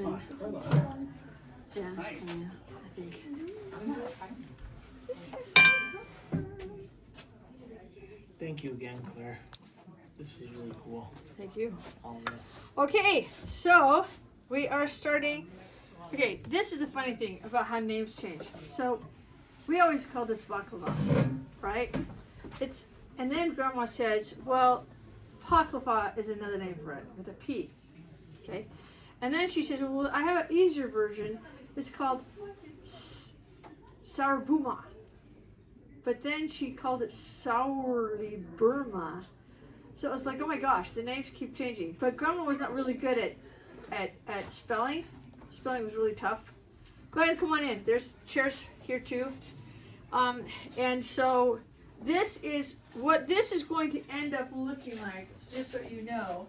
coming in. Jan is coming in, I think. Thank you again, Claire. This is really cool. Thank you. All this. Okay, so we are starting. Okay, this is the funny thing about how names change. So we always call this baklava, right? And then Grandma says, well, paklava is another name for it with a P. Okay, and then she says, well, I have an easier version. It's called Sourbuma. But then she called it Sourooly Burma. So it was like, oh my gosh, the names keep changing. But Grandma was not really good at spelling. Spelling was really tough. Go ahead and come on in. There's chairs here too. And so this is what this is going to end up looking like, just so you know,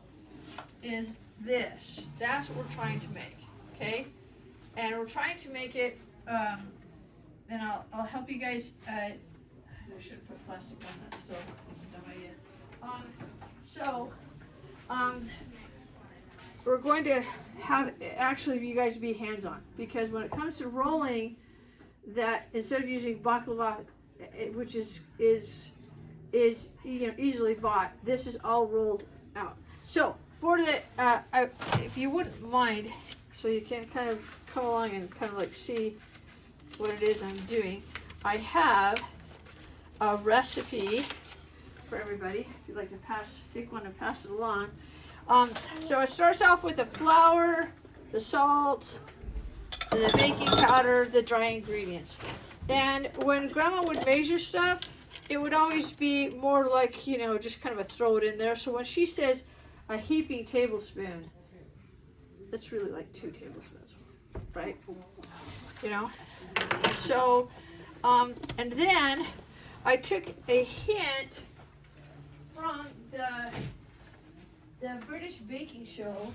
is this. That's what we're trying to make, okay? And we're trying to make it, and I'll help you guys. I should have put plastic on that stove. That's a dumb idea. We're going to have actually you guys be hands-on, because when it comes to rolling, that instead of using baklava, which is easily bought, this is all rolled out. So for the if you wouldn't mind, so you can kind of come along and kind of like see what it is I'm doing, I have a recipe for everybody. If you'd like to take one and pass it along. So it starts off with the flour, the salt, the baking powder, the dry ingredients. And when Grandma would measure stuff, it would always be more like, just kind of a throw it in there. So when she says a heaping tablespoon, that's really like 2 tablespoons, right? So, and then I took a hint from the British baking show,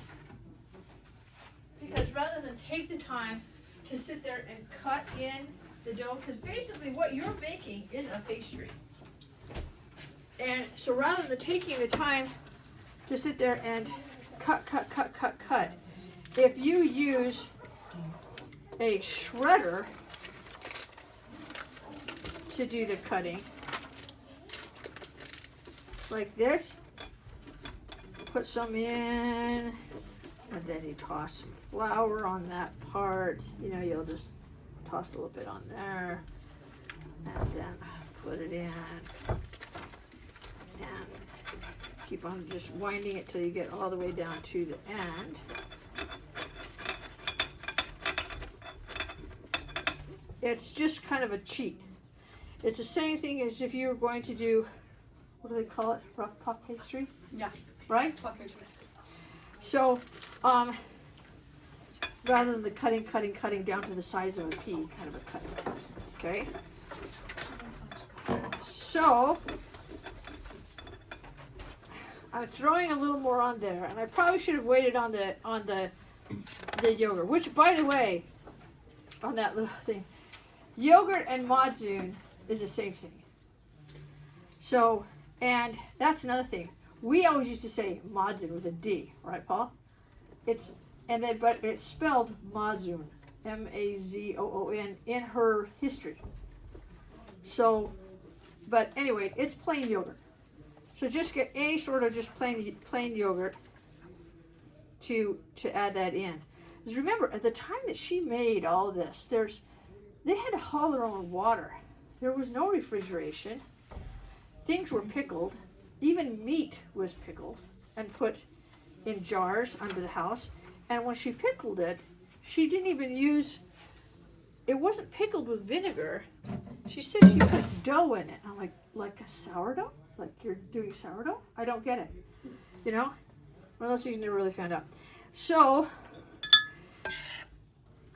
because rather than take the time to sit there and cut in the dough, because basically what you're baking is a pastry. And so rather than taking the time to sit there and cut, if you use a shredder to do the cutting, like this, put some in, and then you toss some flour on that part. You'll just toss a little bit on there, and then put it in, and keep on just winding it till you get all the way down to the end. It's just kind of a cheat. It's the same thing as if you were going to do, what do they call it? Rough puff pastry? Yeah. Right? So, rather than the cutting down to the size of a pea, kind of a cutting, okay? So, I'm throwing a little more on there, and I probably should have waited on the yogurt, which, by the way, on that little thing, yogurt and Madzoon is the same thing. So, and that's another thing. We always used to say Madzoon with a D, right, Paul? But it's spelled Madzoon, M-A-Z-O-O-N, in her history. So, but anyway, it's plain yogurt. So just get any sort of just plain yogurt to add that in. Because remember, at the time that she made all this, they had to haul their own water. There was no refrigeration. Things were pickled. Even meat was pickled and put in jars under the house. And when she pickled it, she didn't even use, it wasn't pickled with vinegar. She said she put dough in it. I'm like a sourdough? Like you're doing sourdough? I don't get it. One of those things you never really found out. So,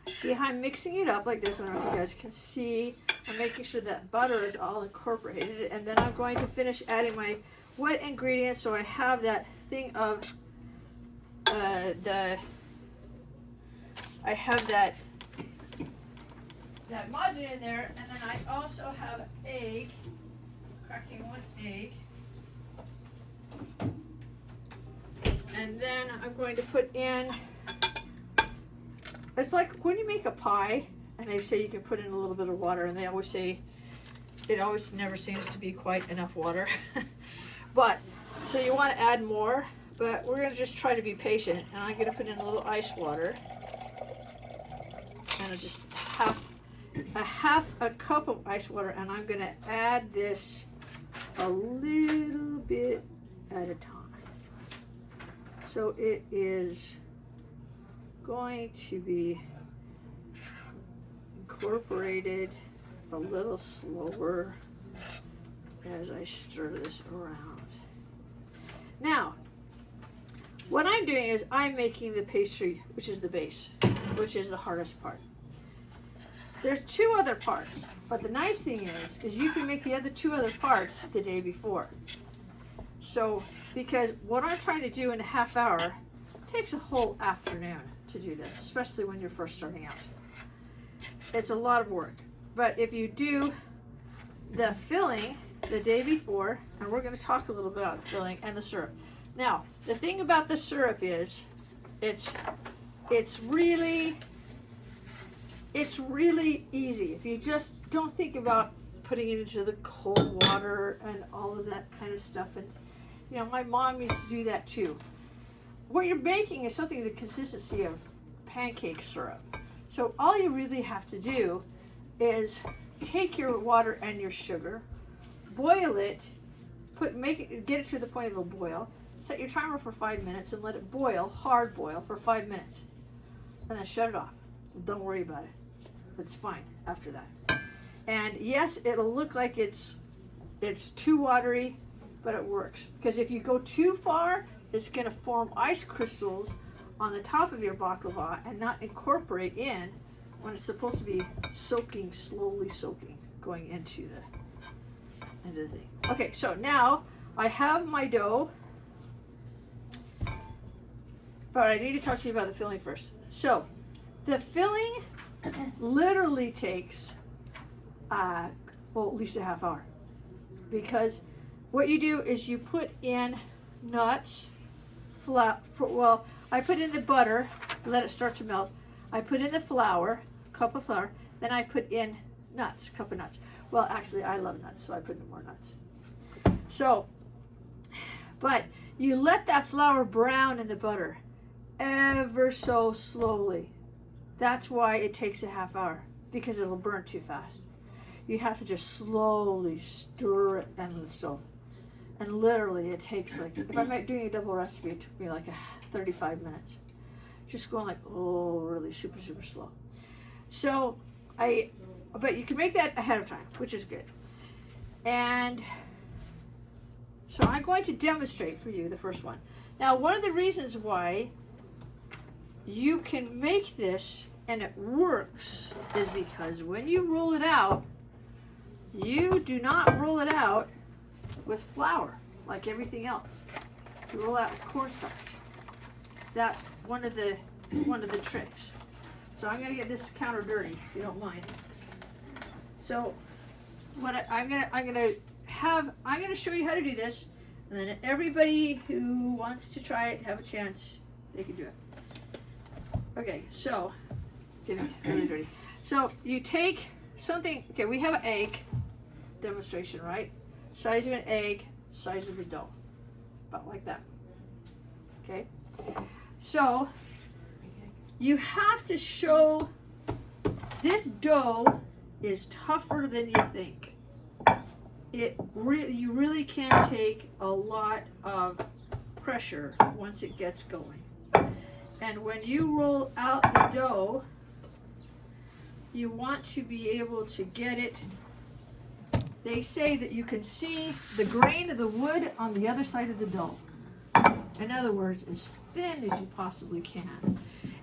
see how I'm mixing it up like this? I don't know if you guys can see. I'm making sure that butter is all incorporated. And then I'm going to finish adding my wet ingredients, so I have that thing of I have that Madzoon in there, and then I also have egg, cracking 1 egg, and then I'm going to put in it's like when you make a pie and they say you can put in a little bit of water, and they always say it always never seems to be quite enough water. But, so you want to add more, but we're going to just try to be patient, and I'm going to put in a little ice water, and just half a cup of ice water, and I'm going to add this a little bit at a time. So it is going to be incorporated a little slower as I stir this around. Now, what I'm doing is I'm making the pastry, which is the base, which is the hardest part. There's two other parts, but the nice thing is you can make the other two other parts the day before. So, because what I'm trying to do in a half hour takes a whole afternoon to do this, especially when you're first starting out. It's a lot of work. But if you do the filling the day before, and we're going to talk a little bit about the filling and the syrup. Now, the thing about the syrup is it's really easy. If you just don't think about putting it into the cold water and all of that kind of stuff. And you know, my mom used to do that too. What you're baking is something the consistency of pancake syrup. So all you really have to do is take your water and your sugar, boil it, get it to the point of a boil, set your timer for 5 minutes and let it boil, hard boil for 5 minutes. And then shut it off. Don't worry about it. It's fine after that. And yes, it'll look like it's too watery, but it works. Because if you go too far, it's going to form ice crystals on the top of your baklava and not incorporate in when it's supposed to be soaking, slowly soaking, going into the thing. Okay, so now I have my dough, but I need to talk to you about the filling first. So the filling literally takes at least a half hour, because what you do is you put in nuts, I put in the butter, let it start to melt. I put in the flour, cup of flour, then I put in nuts, cup of nuts. Well, actually, I love nuts, so I put in more nuts. So, but you let that flour brown in the butter ever so slowly. That's why it takes a half hour, because it'll burn too fast. You have to just slowly stir it on the stove. And literally it takes like, if I'm doing a double recipe, it took me like 35 minutes. Just going like, really super, super slow. So but you can make that ahead of time, which is good. And so I'm going to demonstrate for you the first one. Now, one of the reasons why you can make this and it works is because when you roll it out, you do not roll it out with flour like everything else. You roll out with cornstarch. That's one of the tricks. So I'm going to get this counter dirty, if you don't mind. So what I'm going to show you how to do this, and then everybody who wants to try it, have a chance, they can do it. Okay, so getting really dirty. So you take something. Okay, we have an egg demonstration, right? Size of an egg, size of a dough, about like that. Okay, so you have to show this dough is tougher than you think. You really can take a lot of pressure once it gets going. And when you roll out the dough, you want to be able to get it. They say that you can see the grain of the wood on the other side of the dough. In other words, as thin as you possibly can.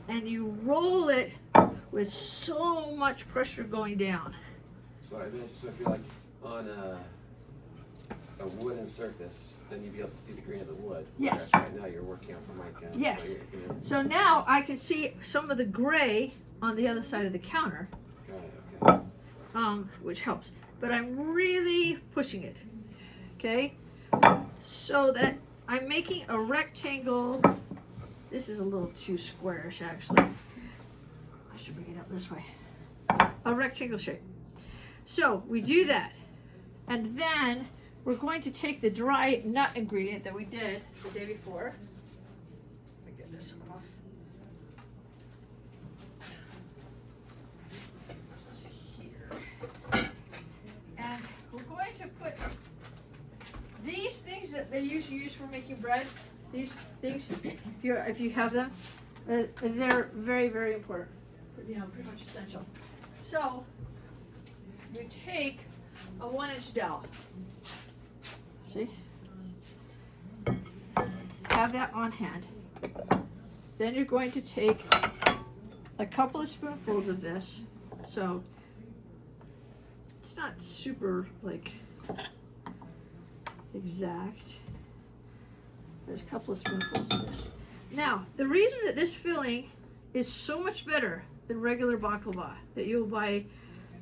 And you roll it with so much pressure going down. So if you're like on a wooden surface, then you'd be able to see the grain of the wood. Yes. Right now you're working on Formica. Yes. So So now I can see some of the gray on the other side of the counter, got it, okay. which helps. But I'm really pushing it, okay? So that I'm making a rectangle. This is a little too squarish, actually. this way. A rectangle shape. So we do that. And then we're going to take the dry nut ingredient that we did the day before. Let me get this off. Here. And we're going to put these things that they usually use for making bread. These things, if you have them, they're very, very important. You know, pretty much essential. So you take a 1-inch dowel. See? Have that on hand. Then you're going to take a couple of spoonfuls of this. So it's not super like exact. There's a couple of spoonfuls of this. Now, the reason that this filling is so much better than regular baklava that you'll buy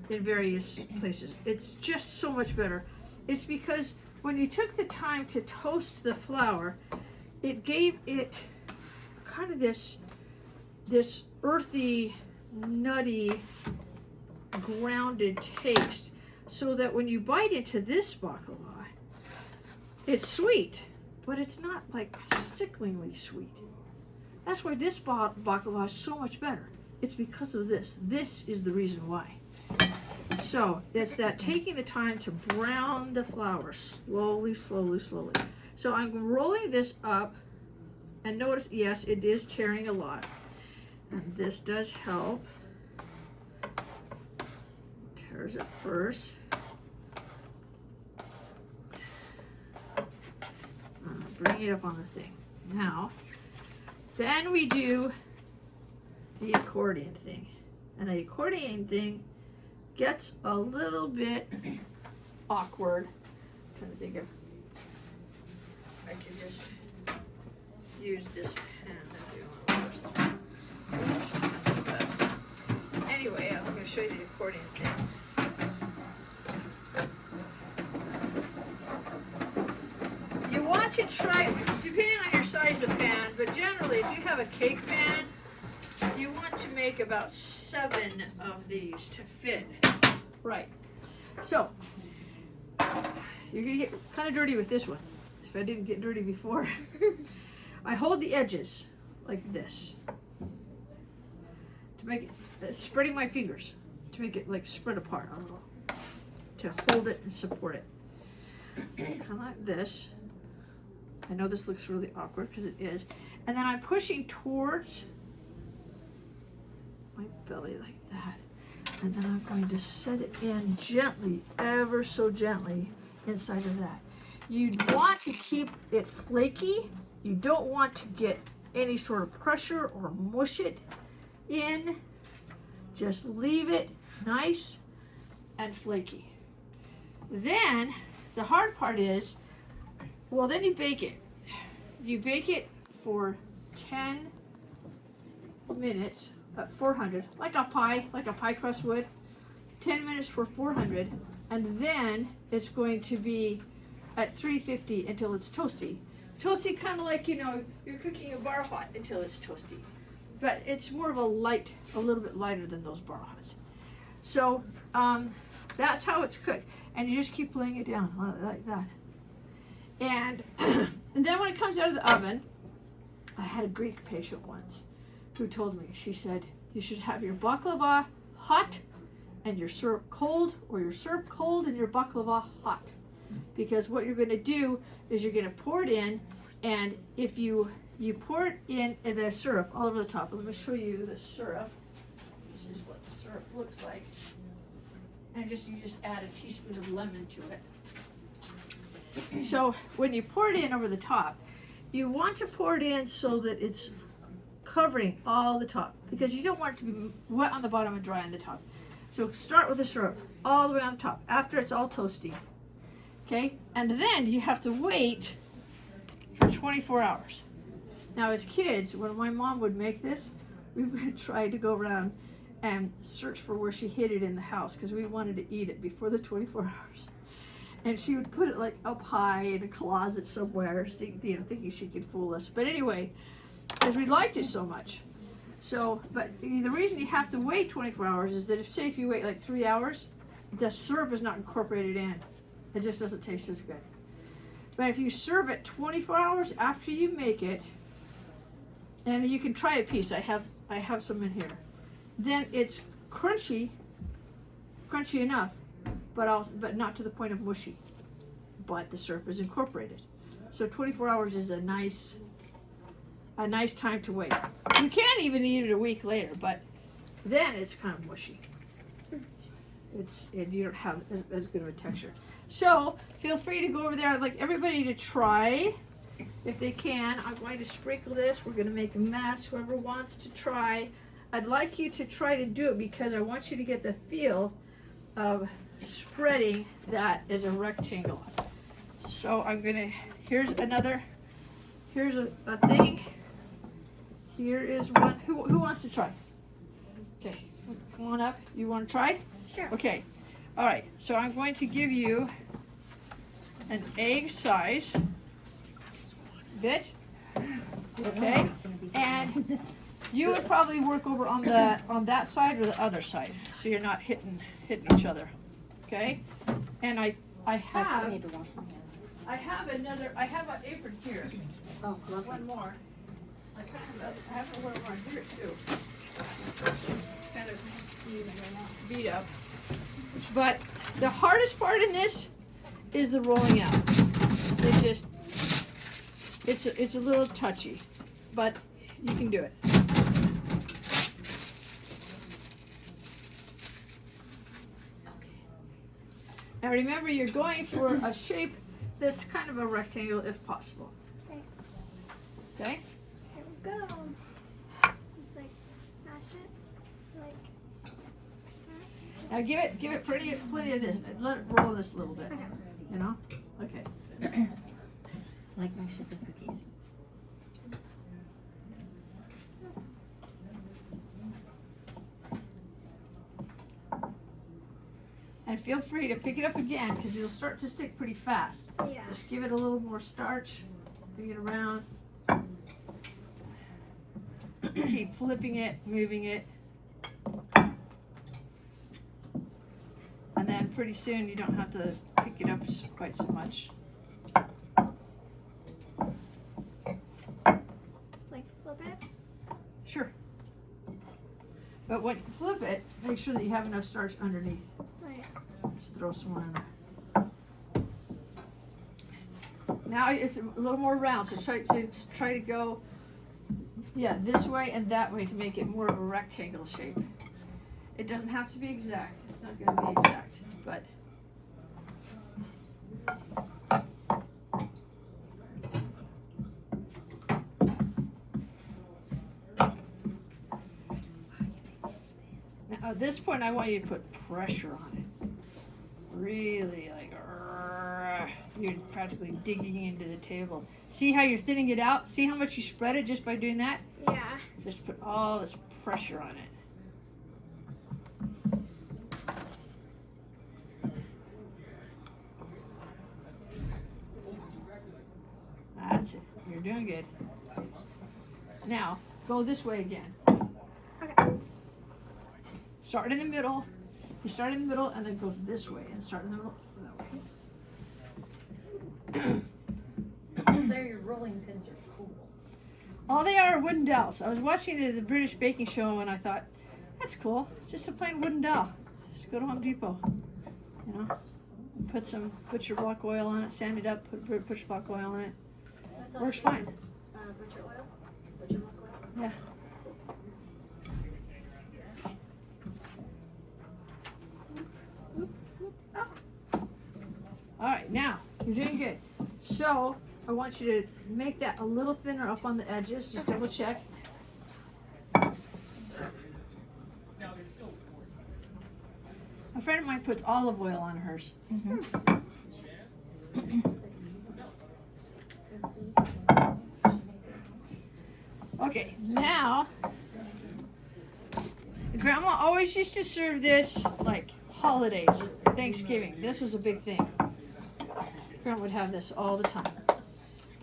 in various places, it's just so much better. It's because when you took the time to toast the flour, it gave it kind of this earthy, nutty, grounded taste, so that when you bite into this baklava, it's sweet, but it's not like sickeningly sweet. That's why this baklava is so much better. It's because of this. This is the reason why. So it's that taking the time to brown the flour slowly, slowly, slowly. So I'm rolling this up, and notice, yes, it is tearing a lot. And this does help. Tears it first. Bring it up on the thing. Now, then we do the accordion thing. And the accordion thing gets a little bit awkward. I'm trying to think of, I can just use this pen that we want first. Anyway, I'm going to show you the accordion thing. You want to try, depending on your size of pan, but generally if you have a cake pan, you want to make about 7 of these to fit. Right. So, you're going to get kind of dirty with this one. If I didn't get dirty before. I hold the edges like this. To make it, spreading my fingers. To make it like spread apart a little. To hold it and support it. Kind of like this. I know this looks really awkward because it is. And then I'm pushing towards my belly like that. And then I'm going to set it in gently, ever so gently, inside of that. You want to keep it flaky. You don't want to get any sort of pressure or mush it in. Just leave it nice and flaky. Then, the hard part is, well, then you bake it. You bake it for 10 minutes at 400, like a pie crust would. 10 minutes for 400, and then it's going to be at 350 until it's toasty. Toasty, kind of like, you know, you're cooking a bar hot until it's toasty. But it's more of a little bit lighter than those bar hots. So that's how it's cooked. And you just keep laying it down like that. And, and then when it comes out of the oven, I had a Greek patient once who told me, she said, you should have your baklava hot and your syrup cold, or your syrup cold and your baklava hot. Because what you're going to do is you're going to pour it in, and if you pour it in the syrup all over the top. Let me show you the syrup. This is what the syrup looks like. And you just add a teaspoon of lemon to it. So when you pour it in over the top, you want to pour it in so that it's covering all the top, because you don't want it to be wet on the bottom and dry on the top. So start with the syrup all the way on the top after it's all toasty. Okay? And then you have to wait for 24 hours. Now as kids, when my mom would make this, we would try to go around and search for where she hid it in the house, because we wanted to eat it before the 24 hours. And she would put it like up high in a closet somewhere, thinking she could fool us. But anyway, because we liked it so much. So, but the reason you have to wait 24 hours is that if you wait like 3 hours, the syrup is not incorporated in. It just doesn't taste as good. But if you serve it 24 hours after you make it, and you can try a piece. I have some in here. Then it's crunchy enough, but not to the point of mushy. But the syrup is incorporated. So 24 hours is a nice time to wait. You can even eat it a week later, but then it's kind of mushy. You don't have as good of a texture. So feel free to go over there. I'd like everybody to try, if they can. I'm going to sprinkle this. We're going to make a mess. Whoever wants to try, I'd like you to try to do it because I want you to get the feel of spreading that as a rectangle. So I'm gonna, here's a thing. Here is one. Who wants to try? Okay, come on up. You want to try? Sure. Okay. All right. So I'm going to give you an egg size bit. Okay. And you would probably work over on that side or the other side, so you're not hitting each other. Okay. And I have an apron here. Oh, lovely. One more. I have one more here too. Kind of beat up. But the hardest part in this is the rolling out. It's a little touchy, but you can do it. Now remember, you're going for a shape that's kind of a rectangle if possible. Okay? Here we go. Just like smash it. Like Now give it plenty of this. Let it roll this a little bit. okay. You know? Okay. Like my sugar cookies. And feel free to pick it up again because it'll start to stick pretty fast. Yeah. Just give it a little more starch. Bring it around. Keep flipping it, moving it. And then pretty soon you don't have to pick it up quite so much. Like flip it. Sure. But when you flip it, make sure that you have enough starch underneath. Oh yeah. Just throw some in there. Now it's a little more round, so try to go, yeah, this way and that way to make it more of a rectangle shape. It doesn't have to be exact. It's not going to be exact, but. Now at this point, I want you to put pressure on it. Really like, you're practically digging into the table. See how you're thinning it out? See how much you spread it just by doing that? Yeah. Just put all this pressure on it. That's it. You're doing good. Now, go this way again. Okay. Start in the middle. You start in the middle and then go this way and start in the middle. That way. There, your rolling pins are cool. All they are wooden dowels. I was watching the British baking show and I thought, that's cool. Just a plain wooden dowel. Just go to Home Depot. You know, put your black oil on it, sand it up, put your black oil on it. That's Works fine. Butcher oil? Butcher block oil? Yeah. All right, now you're doing good. So I want you to make that a little thinner up on the edges. Just double check. A friend of mine puts olive oil on hers. Okay, now Grandma always used to serve this like holidays, Thanksgiving. This was a big thing. Grandma would have this all the time.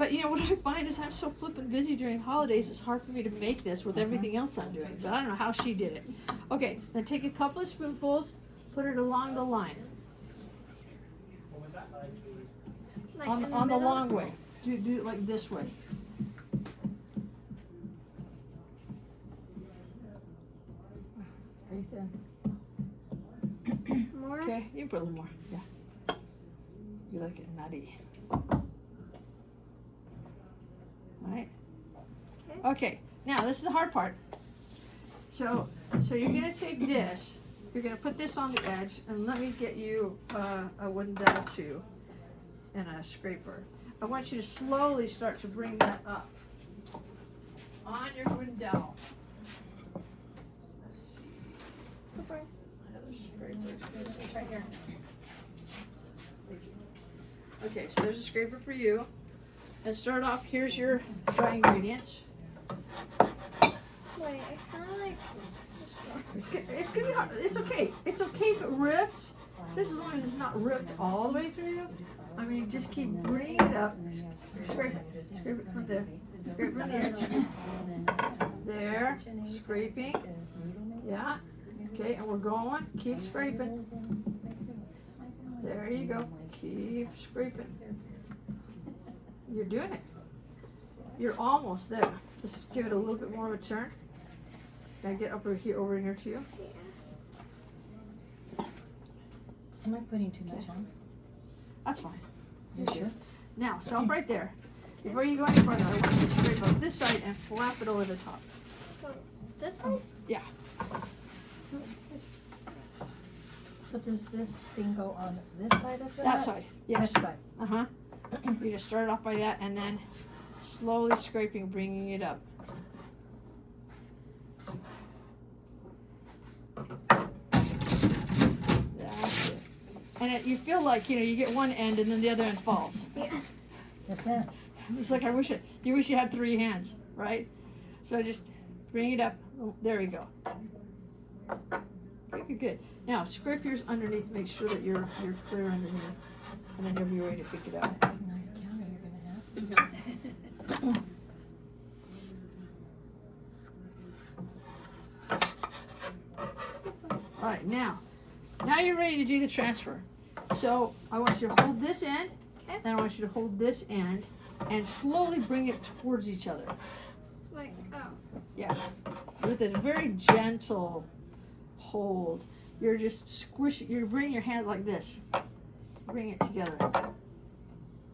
But you know what I find is I'm so flippin' busy during holidays, it's hard for me to make this with everything else I'm doing. But I don't know how she did it. Okay, then take a couple of spoonfuls, put it along the line. Like On, in the on the middle? long way. Do it like this way. It's very thin. More? Okay, you can put a little more. Yeah. You like it nutty. Right? Okay, now this is the hard part. So you're gonna take this, you're gonna put this on the edge, and let me get you a wooden dowel too, and a scraper. I want you to slowly start to bring that up on your wooden dowel. Let's see. Okay. Another scraper. It's right here. Thank you. Okay, so there's a scraper for you. And start off, here's your dry ingredients. Wait, I kind of like. It's gonna be hard. It's okay. It's okay if it rips. Just as long as it's not ripped all the way through. I mean, just keep bringing it up. Scrape it. Scrape it from there. Scrape from the edge. There. Scraping. Yeah. Okay, and we're going. Keep scraping. There you go. Keep scraping. You're doing it. You're almost there. Just give it a little bit more of a turn. Can I get over in here to you? Am I putting too much on? That's fine. You sure? Now, stop right there. Before you go any further, I want you to scrape up this side and flap it over the top. So, this side? Yeah. So does this thing go on this side of the That nuts? side. Yes. This side. Uh-huh. You just start off by that and then slowly scraping, bringing it up. That's it. And you feel like, you get one end and then the other end falls. Yeah. Yes, ma'am. It's like you wish you had 3 hands, right? So just bring it up. Oh, there you go. Good, good, good. Now scrape yours underneath. Make sure that you're clear underneath, and then you'll be ready to pick it up. Nice counter you're gonna have. All right, now you're ready to do the transfer. So I want you to hold this end, and I want you to hold this end, and slowly bring it towards each other. Like, oh. Yeah, with a very gentle hold. You're just squishing. You're bringing your hand like this. Bring it together.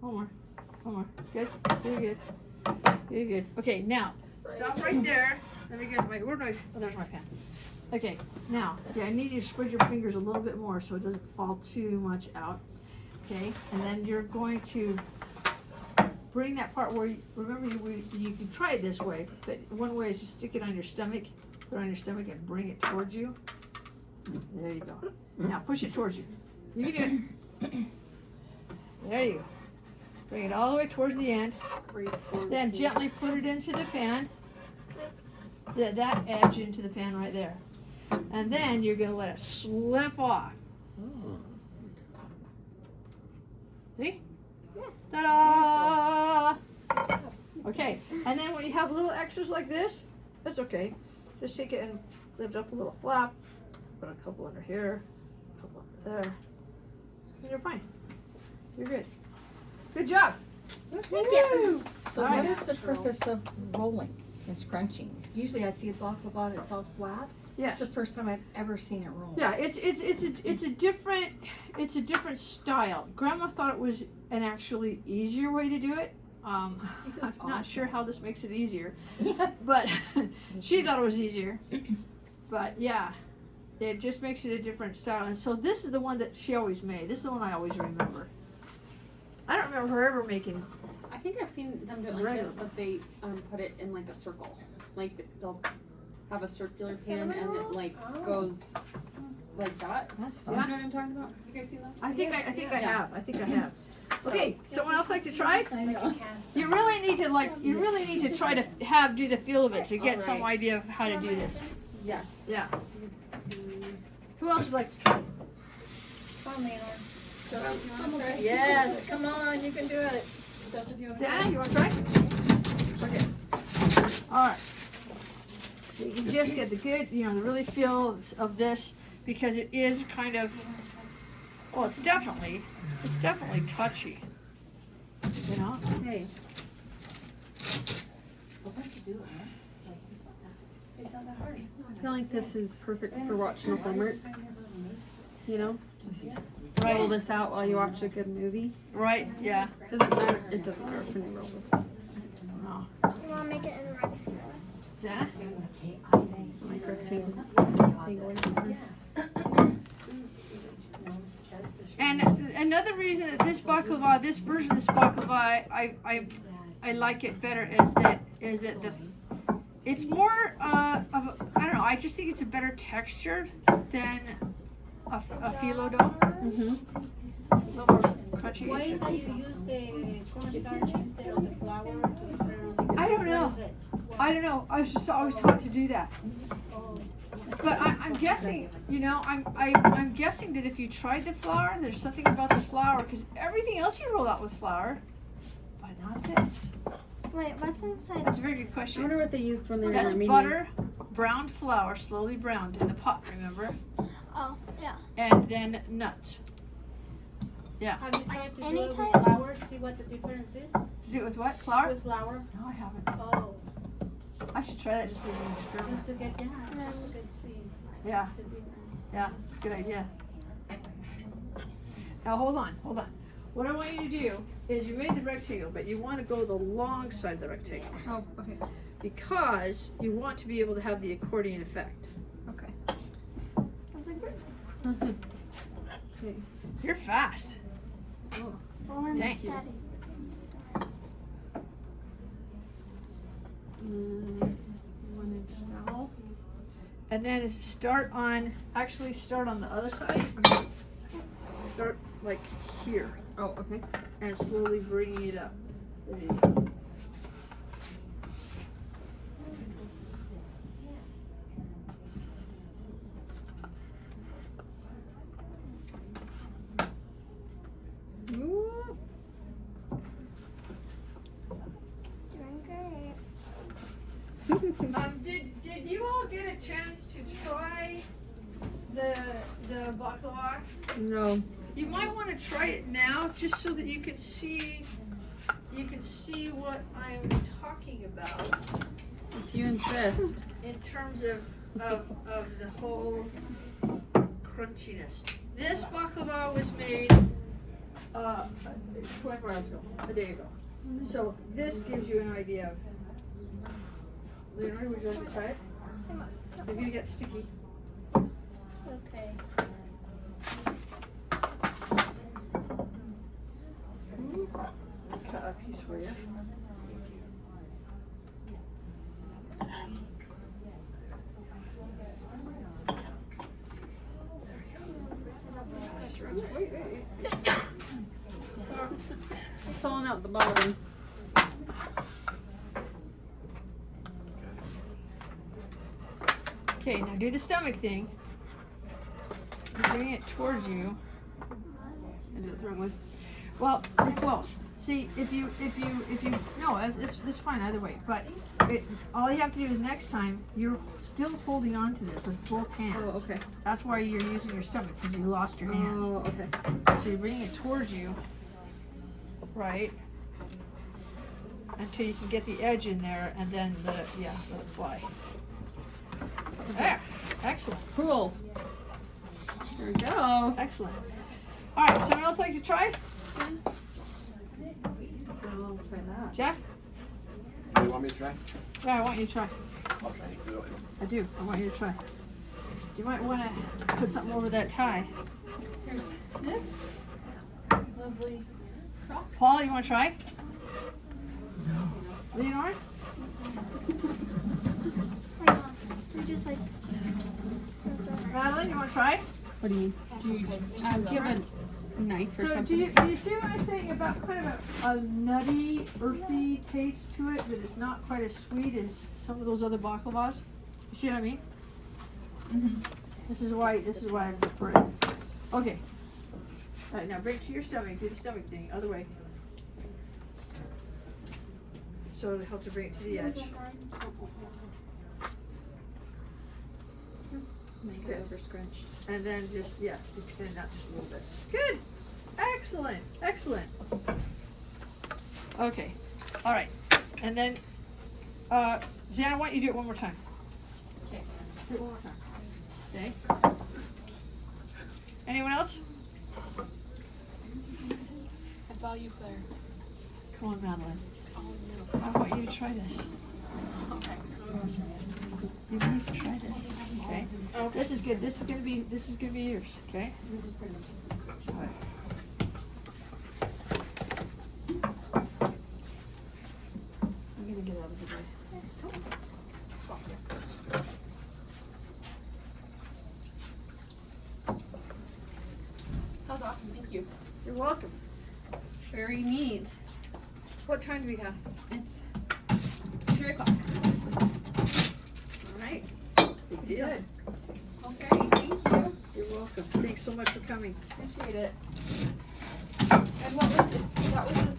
One more. Good. Good. Good. Good. Okay, now stop right there. Let me guess. Wait, where do I? Oh, there's my pen. Okay, now, I need you to spread your fingers a little bit more so it doesn't fall too much out. Okay, and then you're going to bring that part where, remember you can try it this way, but one way is to stick it on your stomach, put it on your stomach and bring it towards you. There you go. Now push it towards you. You can do it. There you go. Bring it all the way towards the end. Then gently put it into the pan. That edge into the pan right there. And then you're going to let it slip off. See? Ta-da! Okay, and then when you have little extras like this, that's okay. Just take it and lift up a little flap. Put a couple under here, a couple under there. And you're fine. You're good. Good job. Thank you. So All what right. is the purpose of rolling and scrunching? Usually I see a baklava and it's all flat. Yes. It's the first time I've ever seen it roll. Yeah, it's a different style. Grandma thought it was an actually easier way to do it. I'm This is not awesome. sure how this makes it easier, Yeah. but she thought it was easier. But yeah, it just makes it a different style. And so this is the one that she always made. This is the one I always remember. I don't remember her ever making. I think I've seen them do it like Regular. this, but they put it in like a circle. Like they'll have a circular pan cinnamon and it roll? like Oh. goes like that. That's You fun. know what I'm talking about? You guys seen those? I think I Yeah. have. Okay, someone else like to try? I know. You really need to try to do the feel of it to get some idea of how to do this. Yes. Yeah. Who else would like to try? Come on, Leonard. Yes, come on, you can do it. Zana, you want to try? Okay. All right. So you can just get the good, the really feel of this because it is kind of, well, it's definitely touchy. You know? Hey. I feel like this is perfect for watching a homework. You know, just Right. roll this out while you watch a good movie. Right? Yeah. Doesn't matter. It doesn't matter if you roll it. No. You want to make it in a rectangle? Zana? Like rectangle. And another reason that this version of this baklava, I like it better is that it's more of I don't know. I just think it's a better texture than a phyllo dough. A little more crunchy. Why is that you use the cornstarch instead of the flour to spread on the I don't know. What is it? I don't know. I was just always taught to do that. But I'm guessing, I'm guessing that if you tried the flour, there's something about the flour, because everything else you roll out with flour, but not this. Wait, what's inside? That's a very good I question. wonder what they used when they were That's making. butter, browned flour, slowly browned in the pot, remember? Oh, yeah. And then nuts. Have you tried to Any do it with types? flour to see what the difference is? To do it with what? Flour? With flour? No, I haven't. Oh, I should try that just as an experiment. just to get just to see Yeah, the difference. yeah, it's a good idea. Now hold on. What I want you to do is you made the rectangle, but you want to go the long side of the rectangle. Oh, okay. Because you want to be able to have the accordion effect. Okay. Was it good? Okay. You're fast. Slow and Thank you. steady. One inch dowel. And then start on the other side. Start like here Oh, okay. and slowly bringing it up. There you go. Ooh. Doing great. Did you all get a chance to try the baklava? No. You might want to try it now, just so that you can see what I'm talking about If you insist. in terms of the whole crunchiness. This baklava was made 24 hours ago, a day ago. So this gives you an idea of. Leonard, would you like to try it? You're gonna get sticky. Okay. Cut a piece for you. Pulling out the bottom. Okay, now do the stomach thing. Bring it towards you. I did it the wrong way. Well, you're close. See, if you, no, it's fine either way. But all you have to do is next time you're still holding on to this with both hands. Oh, okay. That's why you're using your stomach, because you lost your hands. Oh, okay. So you're bringing it towards you, right? Until you can get the edge in there, and then let it fly. There, excellent, Cool. There we go. excellent. All right, someone else like to try? I'll try that. Jeff? You want me to try? Yeah, I want you to try. I'll try to do it. I do. I want you to try. You might want to put something over that tie. Here's this. Lovely. Paul, you want to try? No. Leonard? Wait, Mom. You just like. Madeline, you want to try? What do you mean? Do you give a knife or So something? do you see what I'm saying about kind of a nutty, earthy taste to it, but it's not quite as sweet as some of those other baklavas? You see what I mean? Mm-hmm. This is why I prefer it. Okay. All right, now bring it to your stomach. Do the stomach thing. Other way. so it'll help to bring it to the edge. Make Good. it over scrunched. And then just, yeah, extend that just a little bit. Good. Excellent. Excellent. Okay. All right. And then, Zan, I want you to do it one more time. Okay. Do it one more time. Okay. Anyone else? That's all you, Claire. Come on, Madeline. Oh, I want you to try this. You need to try this. Okay. This is good. This is gonna be yours. Okay. All right. I'm gonna get out of the way. That was awesome. Thank you. You're welcome. Very neat. What time do we have? It's 3 o'clock. All right. Good deal. Okay, thank you. You're welcome. Thanks so much for coming. Appreciate it. And what was this? That was the